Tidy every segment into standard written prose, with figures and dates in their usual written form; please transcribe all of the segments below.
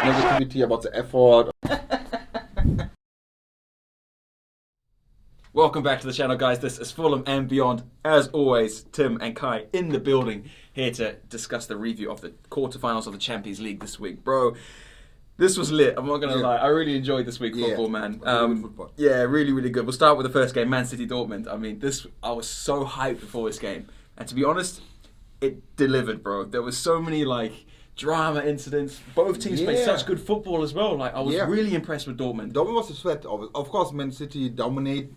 negativity about the effort. Welcome back to the channel, guys. This is Fulham and Beyond. As always, Tim and Kai in the building, here to discuss the review of the quarterfinals of the Champions League this week. Bro, this was lit. I'm not going to lie. I really enjoyed this week's football, man. Yeah, really, really good. We'll start with the first game, Man City Dortmund. I mean, I was so hyped before this game. And to be honest, it delivered, bro. There was so many, drama incidents. Both teams played such good football as well. I was really impressed with Dortmund. Dortmund was a threat. Of course, Man City dominated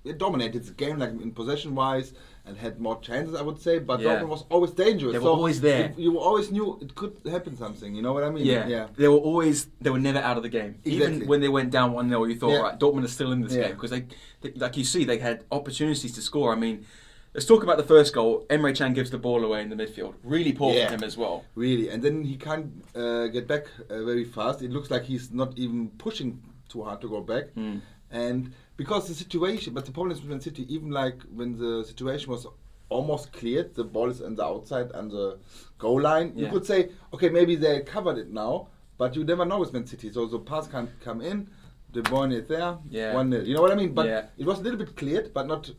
the game, in possession-wise, and had more chances, I would say. But Dortmund was always dangerous. They were always there. You always knew it could happen something. You know what I mean? Yeah. They were never out of the game. Exactly. Even when they went down 1-0, you thought, right, Dortmund is still in this game. Because they, like you see, they had opportunities to score. I mean, let's talk about the first goal. Emre Can gives the ball away in the midfield. Really poor from him as well. Really. And then he can't get back very fast. It looks like he's not even pushing too hard to go back. And because the situation, but the problem is with Man City, even when the situation was almost cleared, the ball is on the outside and the goal line, you could say, okay, maybe they covered it now, but you never know with Man City. So the pass can't come in, De Bruyne is there, 1-0. You know what I mean? But it was a little bit cleared, but not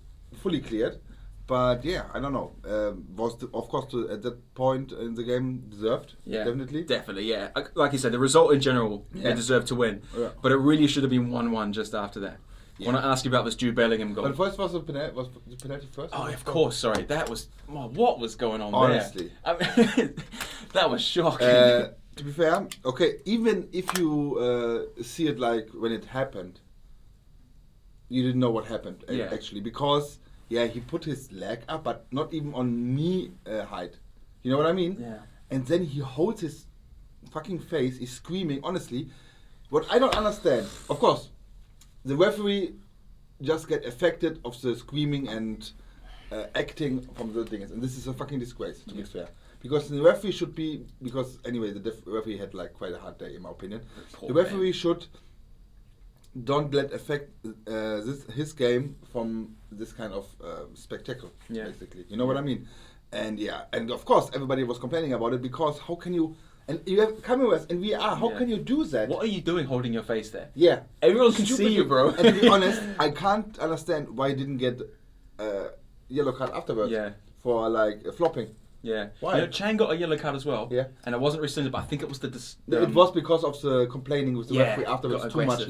fully cleared. But I don't know. Of course, at that point in the game, deserved. Yeah, definitely. Definitely, yeah. Like you said, the result in general, they deserved to win. Yeah. But it really should have been 1-1 just after that. I want to ask you about this Jude Bellingham goal. But first was the penalty first? Oh, of course, sorry. That was... what was going on Honestly. there? I mean, that was shocking. To be fair, okay, even if you see it when it happened, you didn't know what happened, actually. Because... he put his leg up, but not even on knee height. You know what I mean? Yeah. And then he holds his fucking face, he's screaming. Honestly, what I don't understand, of course, the referee just get affected of the screaming and acting from the things. And this is a fucking disgrace, to be fair. Because the referee should be, because anyway, the referee had quite a hard day, in my opinion. The referee should... don't let affect his game from this kind of spectacle, basically. You know what I mean? And and of course everybody was complaining about it because how can you... And you have cameras and VR, how can you do that? What are you doing holding your face there? Yeah. Everyone can see you, bro. And to be honest, I can't understand why you didn't get a yellow card afterwards for flopping. Yeah. Why? Chan got a yellow card as well. Yeah. And it wasn't rescinded, but I think it was it was because of the complaining with the referee afterwards. Too much.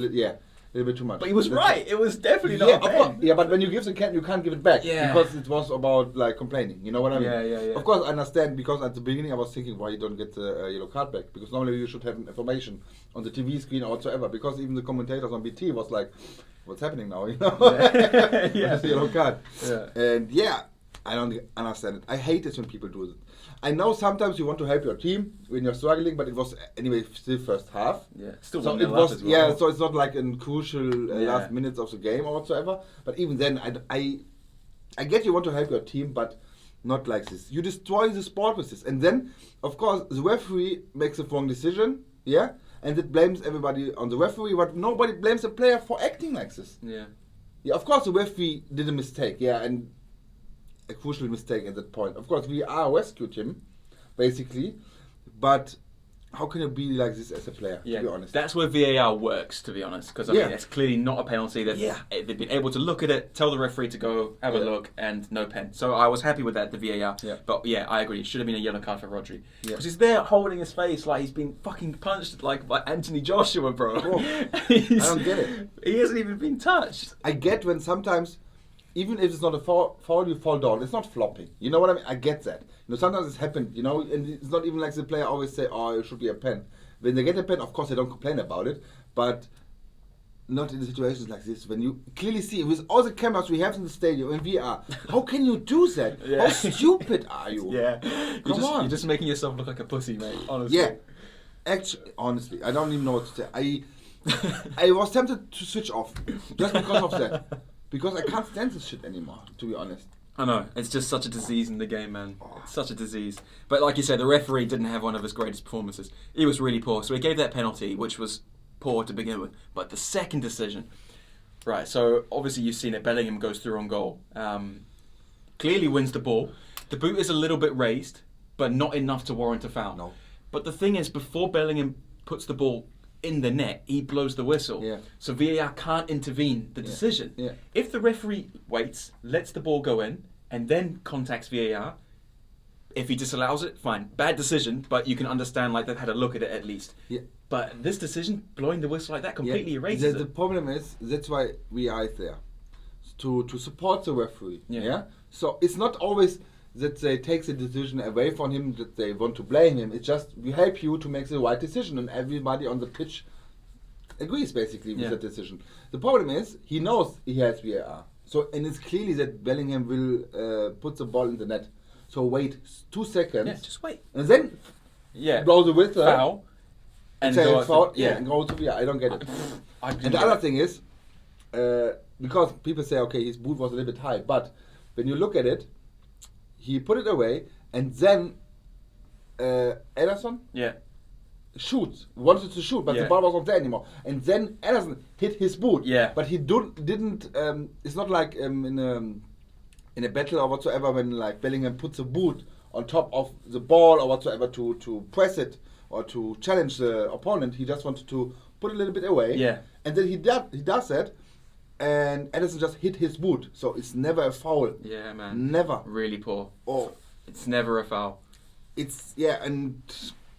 A little bit too much. But he was right. It was definitely not a pen. Yeah, but when you give the can, you can't give it back. Yeah. Because it was about complaining. You know what I mean? Yeah. Of course, I understand, because at the beginning I was thinking why you don't get the yellow card back. Because normally you should have information on the TV screen or whatsoever. Because even the commentators on BT was like, what's happening now? You know? The yellow card. Yeah. And I don't understand it. I hate it when people do it. I know sometimes you want to help your team when you're struggling, but it was anyway still first half. Yeah, still so it was. As well. So it's not in crucial last minutes of the game or whatsoever. But even then, I get you want to help your team, but not like this. You destroy the sport with this, and then of course the referee makes a wrong decision. Yeah, and it blames everybody on the referee, but nobody blames the player for acting like this. Yeah. Yeah, of course the referee did a mistake. Yeah, and a crucial mistake at that point. Of course, we rescued him, basically, but how can you be like this as a player, to be honest? That's where VAR works, to be honest, because I mean, it's clearly not a penalty. They've been able to look at it, tell the referee to go, have a look, and no pen. So I was happy with that, the VAR. Yeah. But I agree, it should have been a yellow card for Rodri. Because he's there holding his face like he's been fucking punched by Anthony Joshua, bro. I don't get it. He hasn't even been touched. I get when sometimes... Even if it's not a foul, you fall down. It's not flopping. You know what I mean? I get that. Sometimes it's happened, and it's not even like the player always say, oh, it should be a pen. When they get a pen, of course, they don't complain about it, but not in situations like this. When you clearly see, with all the cameras we have in the stadium and VR, how can you do that? How stupid are you? Come on. You're just making yourself look like a pussy, mate, honestly. Yeah. Actually, honestly, I don't even know what to say. I was tempted to switch off just because of that. Because I can't stand this shit anymore, to be honest. I know, it's just such a disease in the game, man. It's such a disease. But like you said, the referee didn't have one of his greatest performances. He was really poor, so he gave that penalty, which was poor to begin with. But the second decision, right, so obviously you've seen it, Bellingham goes through on goal. Clearly wins the ball. The boot is a little bit raised, but not enough to warrant a foul. No. But the thing is, before Bellingham puts the ball in the net, he blows the whistle. Yeah. So VAR can't intervene the decision. Yeah. If the referee waits, lets the ball go in, and then contacts VAR, if he disallows it, fine. Bad decision, but you can understand like they've had a look at it at least. Yeah. But this decision, blowing the whistle like that, completely erases The it. problem is, that's why VAR is there. To support the referee. Yeah. So it's not always that they take the decision away from him, that they want to blame him. It's just, we help you to make the right decision, and everybody on the pitch agrees basically with that decision. The problem is, he knows he has VAR. So, and it's clearly that Bellingham will put the ball in the net. So wait 2 seconds. Yeah, just wait. And then blow the whistle. Foul. And say it's foul. Yeah, and go to VAR. I don't get it. And the other thing is, because people say, okay, his boot was a little bit high, but when you look at it, he put it away, and then Ederson shoots, wanted to shoot, but the ball was not there anymore. And then Ederson hit his boot. Yeah. But he didn't. It's not like in a battle or whatsoever when like Bellingham puts a boot on top of the ball or whatsoever to press it or to challenge the opponent. He just wanted to put it a little bit away. Yeah. And then he does that, and Ederson just hit his boot. So it's never a foul. Yeah, man. Never. Really poor. Oh, it's never a foul. It's and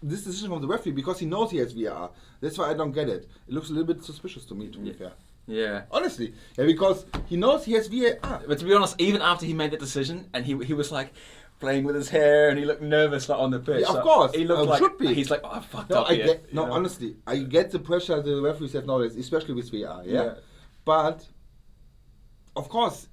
this decision from the referee, because he knows he has VAR. That's why I don't get it. It looks a little bit suspicious to me, to be fair. Yeah. Honestly. Yeah, because he knows he has VAR. But to be honest, even after he made that decision, and he was like playing with his hair, and he looked nervous like on the pitch. Yeah, of course. He looked like should be. He's like, oh, I fucked up here. Honestly, I get the pressure the referees have nowadays, especially with VAR. Yeah. But of course,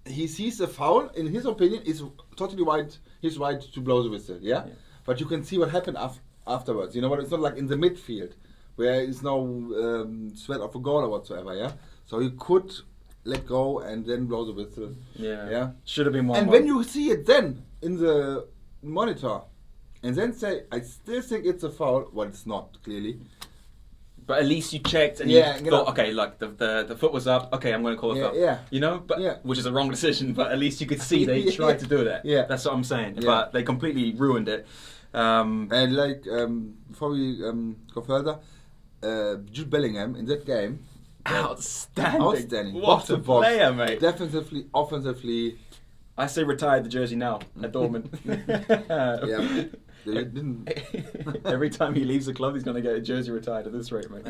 he sees a foul. In his opinion, is totally right. He's right to blow the whistle. Yeah. But you can see what happened afterwards. You know what? It's not like in the midfield where it's no threat of a goal or whatsoever. Yeah. So he could let go and then blow the whistle. Yeah. Should have been 1-1. And when you see it then in the monitor, and then say, I still think it's a foul. Well, it's not clearly. But at least you checked and you thought, okay, like the foot was up. Okay, I'm going to call it foul. Yeah. You know, but which is a wrong decision. But at least you could see they tried to do that. Yeah. That's what I'm saying. Yeah. But they completely ruined it. And like before we go further, Jude Bellingham in that game. Outstanding. What a player, mate. Defensively, offensively. I say retire the jersey now at Dortmund. Yeah. They didn't. Every time he leaves the club, he's going to get a jersey retired at this rate, mate.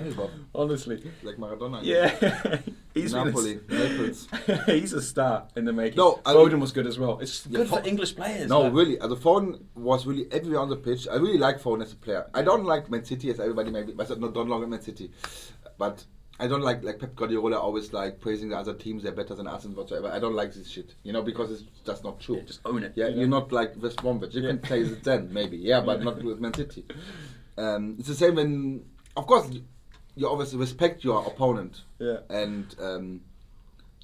Honestly. Like Maradona. Yeah. He's Napoli. Naples. He's a star in the making. No, Foden was good as well. It's good for English players. No, really. Foden was really everywhere on the pitch. I really like Foden as a player. I don't like Man City, as everybody maybe. I said, no, don't like Man City. But I don't like Pep Guardiola always like praising the other teams, they're better than us and whatsoever. I don't like this shit, you know, because it's just not true. Yeah, just own it. Yeah, you're not like West Bromwich. You can play it then, maybe. Yeah, but not with Man City. It's the same when, of course, you always respect your opponent. Yeah. And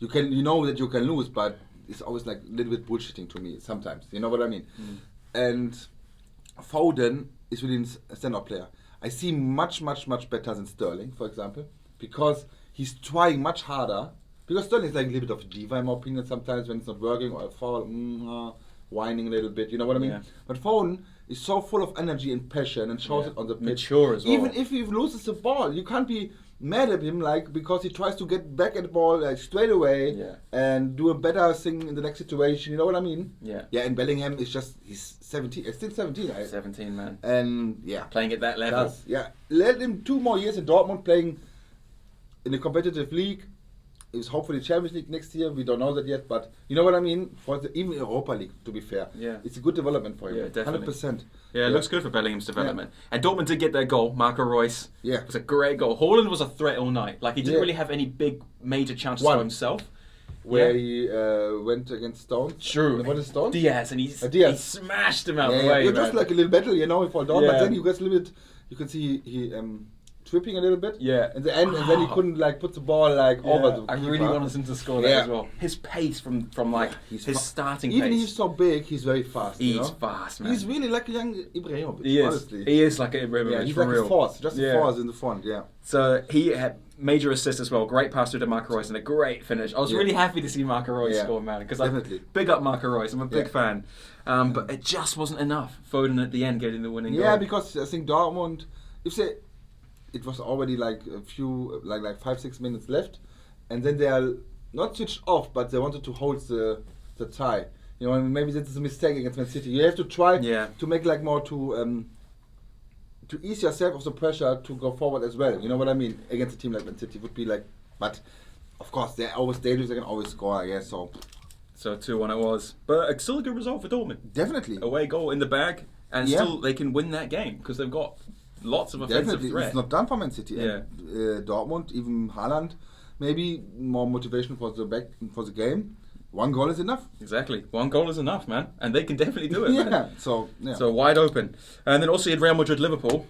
you know that you can lose, but it's always like a little bit bullshitting to me sometimes. You know what I mean? And Foden is really a stand-up player. I see much better than Sterling, for example. Because he's trying much harder. Because Sterling is like a little bit of a diva, in my opinion, sometimes when it's not working or a foul, whining a little bit, you know what I mean? Yeah. But Foden is so full of energy and passion and shows it on the pitch. Mature as well. Even if he loses the ball, you can't be mad at him because he tries to get back at the ball like straight away and do a better thing in the next situation, you know what I mean? Yeah. Yeah, and Bellingham is just, he's 17, still 17. 17, man. And playing at that level. Let him 2 more years in Dortmund playing in a competitive league. It's hopefully Champions League next year. We don't know that yet, but you know what I mean. For even Europa League, to be fair, it's a good development for him. Yeah, definitely. 100%. Yeah, it looks good for Bellingham's development. And Dortmund did get their goal. Marco Reus. Yeah, it was a great goal. Haaland was a threat all night. Like he didn't really have any big major chances for himself. Where he went against Stones. True. What is Stones? Diaz, and he smashed him out of the way. Yeah, just like a little battle, you know, he fall down, but then he gets a little bit. You can see he tripping a little bit. Yeah. In the end, and then he couldn't like put the ball like over the keeper. I really wanted him to score that as well. His pace from like his starting pace. Even he's so big, he's very fast. He's fast, man. He's really like a young Ibrahimovic. He is. Honestly. He is like an Ibrahimovic. Yeah, he's for like real. a force, just a force in the front. Yeah. So he had major assist as well. Great pass through to Marco Reus and a great finish. I was really happy to see Marco Reus score, man, because I big up Marco Reus. I'm a big fan. But it just wasn't enough. Foden at the end getting the winning goal. Yeah, because I think Dortmund if they, it was already like a few, like 5-6 minutes left, and then they are not switched off, but they wanted to hold the tie. You know, and maybe that is a mistake against Man City. You have to try to make like more to ease yourself of the pressure to go forward as well. You know what I mean? Against a team like Man City would be like, but of course they're always dangerous. They can always score. I guess so. So 2-1 it was, but still a good result for Dortmund. Definitely away goal in the bag, and still they can win that game because they've got lots of offensive threat. It's not done for Man City. Yeah. And, Dortmund, even Haaland, maybe more motivation for the game. 1 goal is enough. Exactly. 1 goal is enough, man. And they can definitely do it, man. So wide open. And then also you had Real Madrid-Liverpool,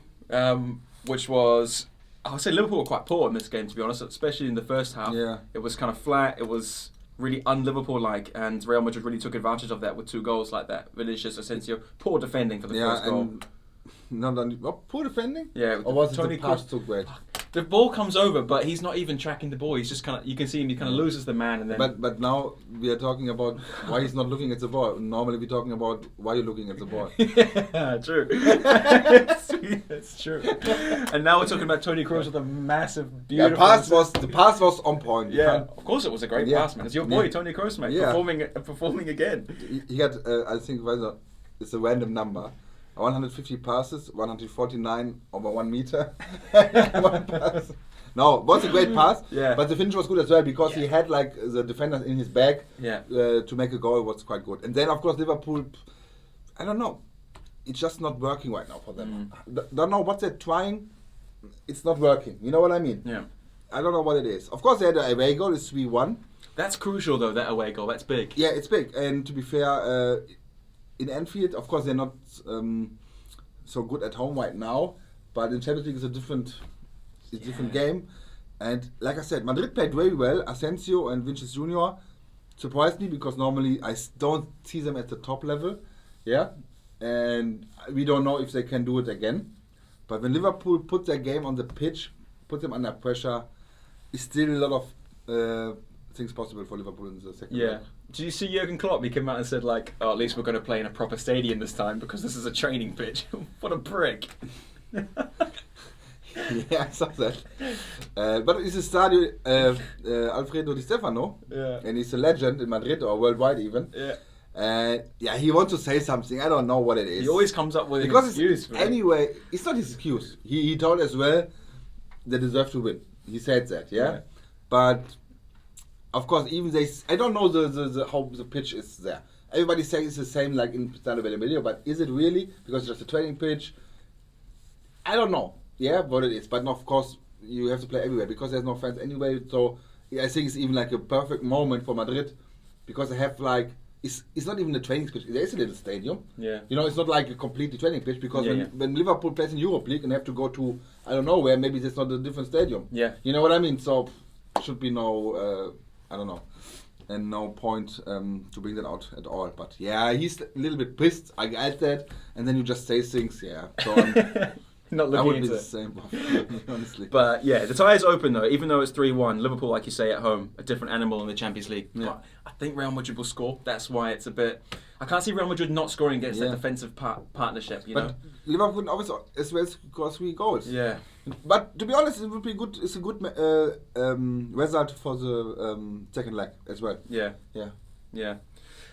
which was... I would say Liverpool were quite poor in this game, to be honest, especially in the first half. Yeah. It was kind of flat. It was really un-Liverpool-like, and Real Madrid really took advantage of that with 2 goals like that. Vinicius, Asensio, poor defending for the first goal. Poor defending? Yeah. Or was it the pass too great? The ball comes over, but he's not even tracking the ball. He's just kind of, you can see him, he kind of loses the man. And then. But now we are talking about why he's not looking at the ball. Normally we're talking about why you're looking at the ball. Yeah, true. It's true. And now we're talking about Toni Kroos with a massive, beautiful... the pass was on point. Yeah, of course it was a great pass, man. It's your boy, Toni Kroos, mate, performing again. He had, I think, it's a random number. 150 passes, 149 over 1 meter. 1 pass. No, it was a great pass, but the finish was good as well because he had like the defenders in his back to make a goal. Was quite good. And then of course Liverpool, I don't know, it's just not working right now for them. Don't know what they're trying. It's not working. You know what I mean? Yeah. I don't know what it is. Of course they had an away goal. It's 3-1. That's crucial though. That away goal. That's big. Yeah, it's big. And to be fair. In Anfield, of course, they're not so good at home right now, but in Champions League it's a different game. And like I said, Madrid played very well. Asensio and Vinicius Junior surprised me because normally I don't see them at the top level. Yeah, and we don't know if they can do it again. But when Liverpool put their game on the pitch, put them under pressure, is still a lot of things possible for Liverpool in the second leg. Did you see Jurgen Klopp? He came out and said like, "Oh, at least we're going to play in a proper stadium this time because this is a training pitch." What a prick! Yeah, I saw that. But it's a stadio Alfredo Di Stefano, and he's a legend in Madrid or worldwide even. He wants to say something. I don't know what it is. He always comes up with an excuse. Anyway, it's not his excuse. He told as well they deserve to win. He said that, but. Of course, even I don't know how the pitch is there. Everybody says it's the same like in Stadio Bellemiro, but is it really? Because it's just a training pitch. I don't know, what it is. But of course, you have to play everywhere because there's no fans anyway. So I think it's even like a perfect moment for Madrid because they have like it's not even a training pitch. There is a little stadium. Yeah. You know, it's not like a completely training pitch because when Liverpool plays in Europe League and have to go to I don't know where, maybe there's not a different stadium. Yeah. You know what I mean? So should be no. I don't know, and no point to bring that out at all. But he's a little bit pissed. I get that, and then you just say things. So not looking I would into be the it. same, honestly. But the tie is open though. Even though it's 3-1, Liverpool, like you say, at home, a different animal in the Champions League. Yeah. But I think Real Madrid will score. That's why it's a bit. I can't see Real Madrid not scoring against that defensive partnership. You know, Liverpool always as well score 3 goals. Yeah. But to be honest, it would be good. It's a good result for the second leg as well. Yeah.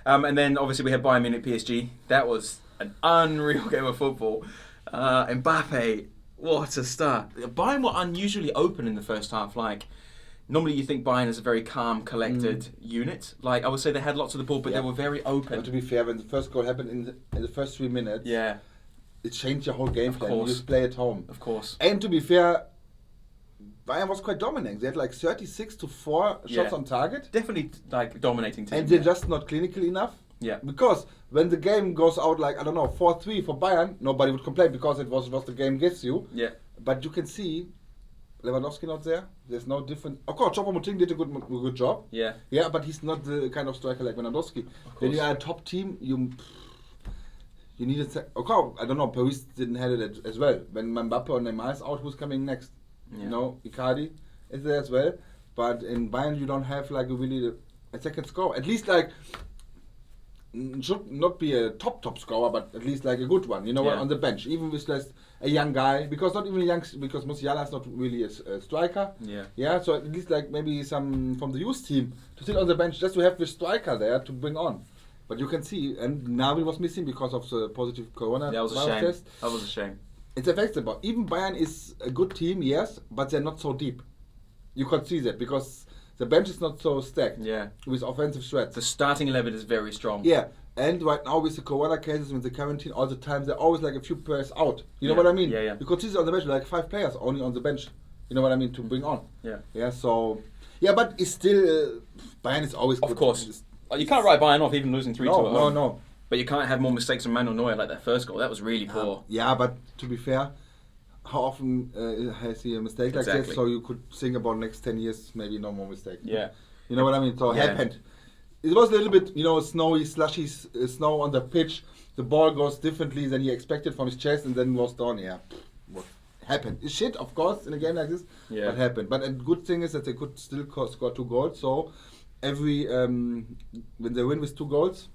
And then obviously we had Bayern Munich PSG. That was an unreal game of football. Mbappe, what a start! Bayern were unusually open in the first half. Like normally you think Bayern is a very calm, collected unit. Like I would say they had lots of the ball, but they were very open. But to be fair, when the first goal happened in the first 3 minutes, it changed your whole game plan. You just play at home. Of course. And to be fair, Bayern was quite dominant. They had like 36-4 shots on target. Definitely like dominating team. And they're just not clinical enough. Yeah. Because when the game goes out like, I don't know, 4-3 for Bayern, nobody would complain because it was what the game gives you. Yeah. But you can see Lewandowski not there. There's no different. Of course, Choupo-Moting did a good job. Yeah. Yeah, but he's not the kind of striker like Lewandowski. When you are a top team, you need a... Okay, I don't know, Paris didn't have it as well. When Mbappe or Neymar is out, who's coming next? Yeah. You know, Icardi is there as well. But in Bayern, you don't have like a second score. At least like... should not be a top scorer, but at least like a good one. You know what? On the bench, even with just a young guy, because not even young, because Musiala is not really a striker. Yeah. Yeah. So at least like maybe some from the youth team to sit on the bench just to have the striker there to bring on. But you can see, and Navi was missing because of the positive corona That was a shame. test. That was a shame. It's affects about. Even Bayern is a good team, yes, but they're not so deep. You could see that because the bench is not so stacked. Yeah. With offensive threats. The starting 11 is very strong. Yeah, and right now with the corona cases, with the quarantine, all the time there are always like a few players out. You know what I mean? Yeah. You could see this on the bench, like 5 players only on the bench. You know what I mean, to bring on. Yeah. Yeah. So, yeah, but it's still Bayern is always good. Of course. You can't write Bayern off even losing 3-2 at home. No. But you can't have more mistakes than Manuel Neuer like that first goal. That was really poor. Yeah, but to be fair, how often has he a mistake like this? So you could think about next 10 years, maybe no more mistake. Yeah. You know what I mean? So happened. It was a little bit, snowy, slushy snow on the pitch. The ball goes differently than he expected from his chest and then was down. Yeah, what happened? It's shit, of course, in a game like this. Yeah. But happened. But a good thing is that they could still score 2 goals. So every when they win with 2 goals.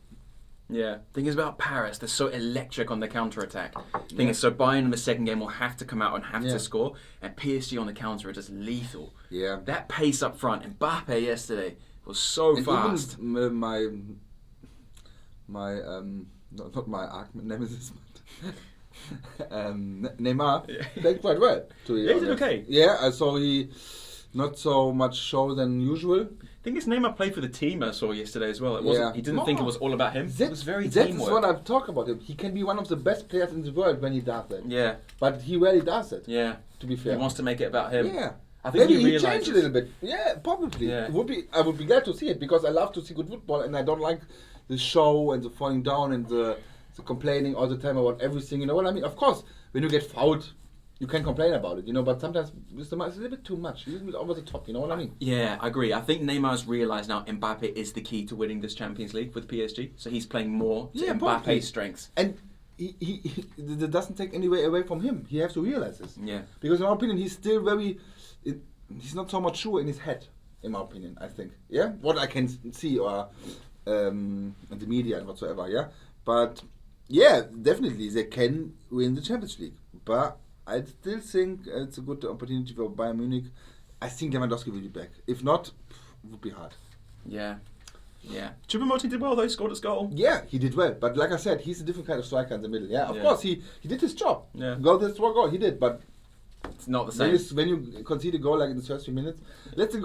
Yeah. Thing is about Paris, they're so electric on the counter-attack. Thing is, so Bayern in the second game will have to come out and have to score, and PSG on the counter are just lethal. Yeah. That pace up front, Mbappe yesterday was so fast. Even my not my nemesis, Neymar played quite well. Yeah, he did okay. Yeah, I saw he not so much show than usual. I think his Neymar played for the team I saw yesterday as well. It wasn't. He didn't think it was all about him. It was very teamwork. That's what I've talked about him. He can be one of the best players in the world when he does that. Yeah. But he rarely does it. Yeah. To be fair. He wants to make it about him. Yeah. I think maybe he he changed a little bit. Yeah, probably. Yeah. I would be glad to see it because I love to see good football and I don't like the show and the falling down and the complaining all the time about everything. You know what I mean? Of course, when you get fouled, you can complain about it, but sometimes it's a little bit too much. It's a little bit over the top, you know what I mean? Yeah, I agree. I think Neymar's realised now Mbappe is the key to winning this Champions League with PSG. So he's playing more to Mbappe's strengths. And he that doesn't take any way away from him. He has to realise this. Yeah. Because in my opinion, he's still he's not so much sure in his head, in my opinion, I think. Yeah? What I can see or in the media and whatsoever, yeah? But, yeah, definitely they can win the Champions League. But I still think it's a good opportunity for Bayern Munich. I think Lewandowski will be back. If not, it would be hard. Yeah. Yeah. Choupo-Moting did well though, scored his goal. Yeah, he did well. But like I said, he's a different kind of striker in the middle. Yeah, of course, he did his job. Yeah. Goal, he did. But it's not the same. When you concede a goal like in the first few minutes, let the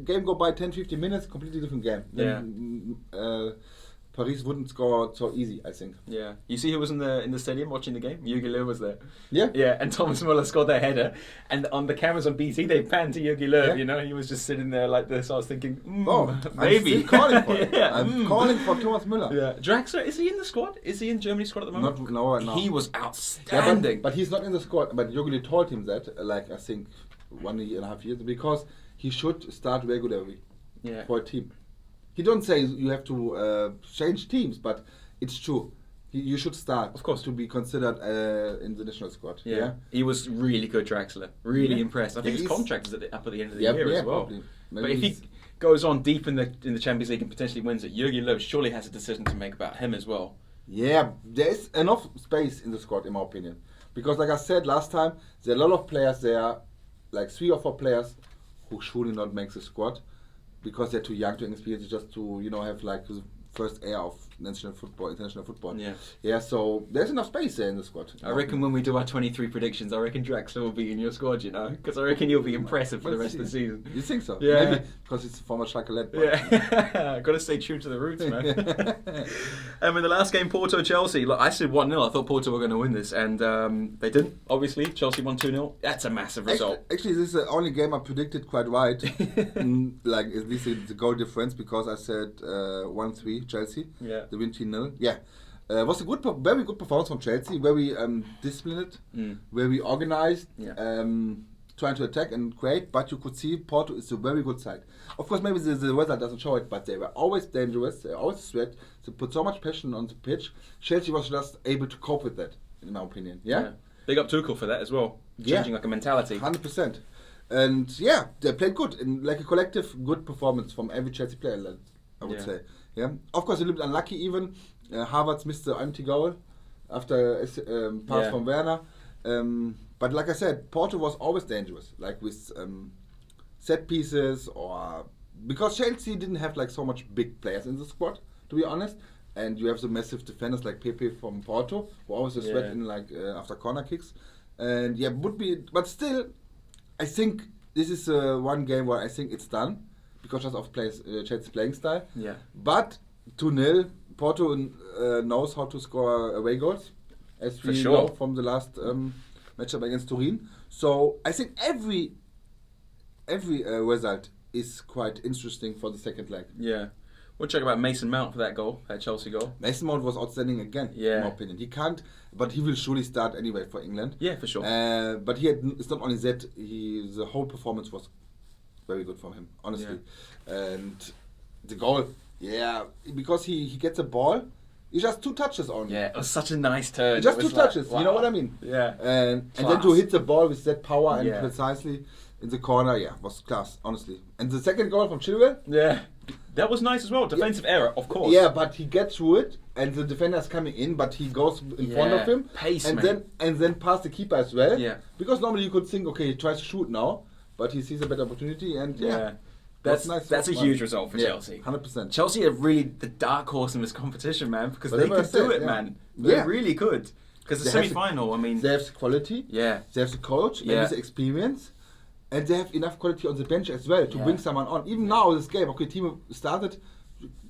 game go by 10-15 minutes, completely different game. Then, Paris wouldn't score so easy, I think. Yeah. You see who was in the stadium watching the game? Jogi Löw was there. Yeah. Yeah, and Thomas Muller scored their header. And on the cameras on BT, they panned to Jogi Löw, he was just sitting there like this. I was thinking, maybe. I'm still calling for it. Yeah. I'm calling for Thomas Muller. Yeah. Draxler, is he in the squad? Is he in Germany's squad at the moment? No. He was outstanding. Yeah, but he's not in the squad. But Jogi Löw told him that, I think, 1.5 years, because he should start regularly for a team. He don't say you have to change teams, but it's true. You should start, of course, to be considered in the national squad. Yeah, he was really good, Draxler. Really impressed. I think his contract is up at the end of the year as well. But if he goes on deep in the Champions League and potentially wins it, Jogi Löw surely has a decision to make about him as well. Yeah, there is enough space in the squad, in my opinion, because like I said last time, there are a lot of players there, like 3 or 4 players who surely not make the squad. Because they're too young, too inexperienced, just to have like the first air of international football. Yeah. So there's enough space there in the squad. I reckon when we do our 23 predictions, I reckon Draxler will be in your squad. Because I reckon you'll be impressive for the rest of the season. You think so? Yeah. Maybe because it's former Schalke led. Yeah. Got to stay true to the roots, man. And in the last game, Porto-Chelsea, I said 1-0. I thought Porto were going to win this, and they didn't. Obviously, Chelsea won 2-0. That's a massive result. Actually, this is the only game I predicted quite right. Like at least the goal difference, because I said 1-3 Chelsea. Yeah. The win 3-0. Yeah. Was a very good performance from Chelsea. Very disciplined, very organized, trying to attack and create. But you could see Porto is a very good side. Of course, maybe the weather doesn't show it, but they were always dangerous. They always threat. They put so much passion on the pitch. Chelsea was just able to cope with that, in my opinion. Yeah. Big up Tuchel for that as well. Changing like a mentality. 100%. And yeah, they played good. And like a collective, good performance from every Chelsea player, I would say. Yeah, of course a little bit unlucky even. Havertz missed the empty goal after a pass from Werner. But like I said, Porto was always dangerous, like with set pieces or because Chelsea didn't have like so much big players in the squad, to be honest. And you have the massive defenders like Pepe from Porto, who always a threat in like after corner kicks. And yeah, would be, but still, I think this is one game where I think it's done because just of Chelsea's playing style. Yeah. But 2-0, Porto knows how to score away goals, as we know from the last matchup against Turin. So I think every result is quite interesting for the second leg. Yeah. We'll check about Mason Mount for that goal, that Chelsea goal. Mason Mount was outstanding again, in my opinion. He can't, but he will surely start anyway for England. Yeah, for sure. But it's not only that, the whole performance was very good from him, honestly. Yeah. And the goal, because he gets a ball, it's just 2 touches only. Yeah, it was such a nice turn. Just 2 touches, wow. You know what I mean? Yeah. And then to hit the ball with that power and precisely in the corner, was class, honestly. And the second goal from Chilwell? Yeah. That was nice as well. Defensive error, of course. Yeah, but he gets through it, and the defender's coming in, but he goes in front of him, pace, and man. then past the keeper as well. Yeah. Because normally you could think, okay, he tries to shoot now, but he sees a better opportunity, and that's nice. That's a huge result for Chelsea. 100%. Chelsea are really the dark horse in this competition, man, because they could do it, man. They really could. Because the semi-final, I mean, they have the quality. Yeah. They have the coach. They have the experience. And they have enough quality on the bench as well to bring someone on. Even now, this game, okay, team started,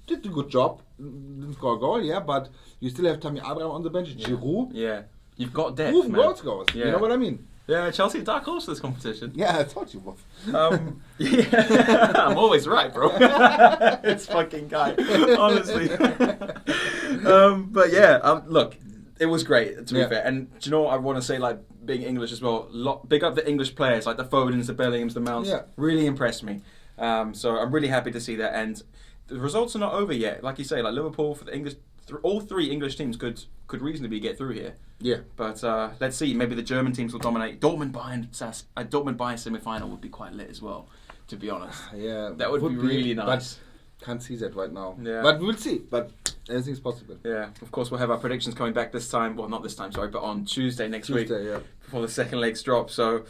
did a good job, didn't score a goal, but you still have Tammy Abraham on the bench, Giroud. Yeah, you've got depth, proven man. goal scorers, you know what I mean? Yeah, Chelsea dark horse for this competition. Yeah, I thought you was. I'm always right, bro. It's fucking guy, honestly. But yeah, look, it was great, to be fair. And do you know what I want to say, like, being English as well, big up the English players, like the Fodens, the Bellinghams, the Mounts, really impressed me. So I'm really happy to see that. And the results are not over yet. Like you say, like Liverpool, for the English, all 3 English teams could reasonably get through here. Yeah. But let's see, maybe the German teams will dominate. Dortmund-Bayern semi-final would be quite lit as well, to be honest. Yeah. That would be really nice. But can't see that right now. Yeah. But we'll see. But anything's possible. Yeah. Of course, we'll have our predictions coming back this time. Well, not this time, sorry, but on Tuesday next week. Before the second legs drop. So,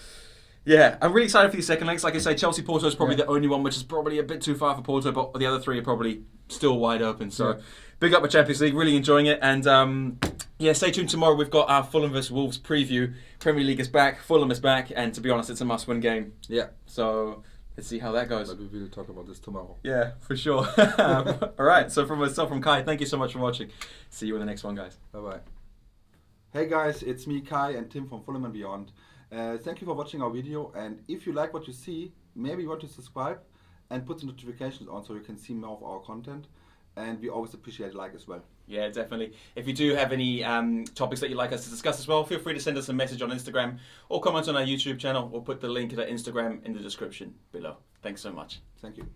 yeah, I'm really excited for these second legs. Like I say, Chelsea-Porto is probably the only one which is probably a bit too far for Porto, but the other 3 are probably still wide open. So, big up the Champions League. Really enjoying it. And, stay tuned tomorrow. We've got our Fulham vs Wolves preview. Premier League is back. Fulham is back. And to be honest, it's a must-win game. Yeah. So, let's see how that goes. But we will talk about this tomorrow. Yeah, for sure. All right. So, from myself, from Kai, thank you so much for watching. See you in the next one, guys. Bye-bye. Hey guys, it's me, Kai, and Tim from Fulham and Beyond. Thank you for watching our video, and if you like what you see, maybe you want to subscribe and put the notifications on so you can see more of our content, and we always appreciate a like as well. Yeah, definitely. If you do have any topics that you'd like us to discuss as well, feel free to send us a message on Instagram or comment on our YouTube channel or put the link to that Instagram in the description below. Thanks so much. Thank you.